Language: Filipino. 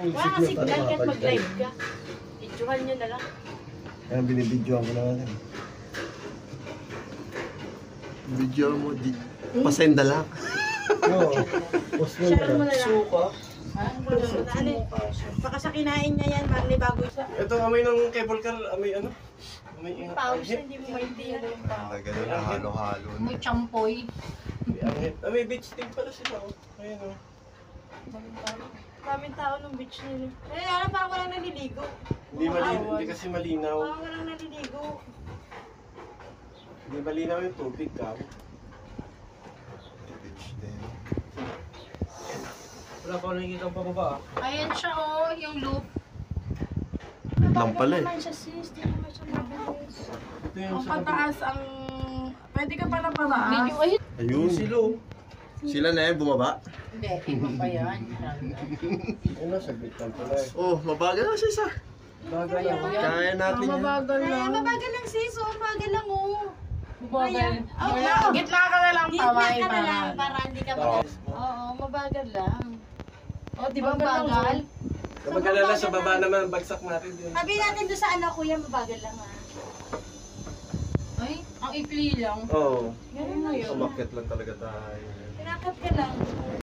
Wala ka signal kahit mag-live ka. Videohan nyo na lang. Kaya binibidyoan ko na nga. Video mo, pasenda lang. Oo. Post mo Share mo na lang. Suka. Ano? Baka sa kinain niya yan, Marley, bago isa. Ito, amoy ng cable car, amoy ano? Amoy Yung pause na hindi mo maintindihan. Ganun na halo-halo. May champoy. Amoy beach stick pala sila. Ayan o. Kaming tao ng beach nila. Eh, alam, parang walang naliligo. Hindi kasi malinaw. Parang walang naliligo. Hindi malinaw yung tubig ka. Beach din. Wala pa nakikita ang pababa. Ayan siya oh, yung loop. Lang pala eh. Naman siya, sis. Di naman siya mabilis. Ito yung Ang sa pataas ang... Pwede ka pala paraan. Medyo ay... Ayun. silo. Sila na yan, bumaba. Hindi, iba pa yan. Ayun na, saglit lang pala eh. Oh, mabagal na sis ah. Bagal lang. Kaya natin yan. Mabagal Ay, lang. mabagal lang, sis. Oo, mabagal lang, oh. Mabagal. Oo. Gitna ka na lang Gitna taway ka na lang para. para hindi ka mag... Oo, mabagal lang. Oh, di ba mabagal? Kapag alala sa baba naman, bagsak natin din. Sabi natin doon sa anak kuya, mabagal lang ha. Ay, ang ikli lang. Oo. Ganun na yun. Umakyat lang talaga tayo. Pinakat ka lang.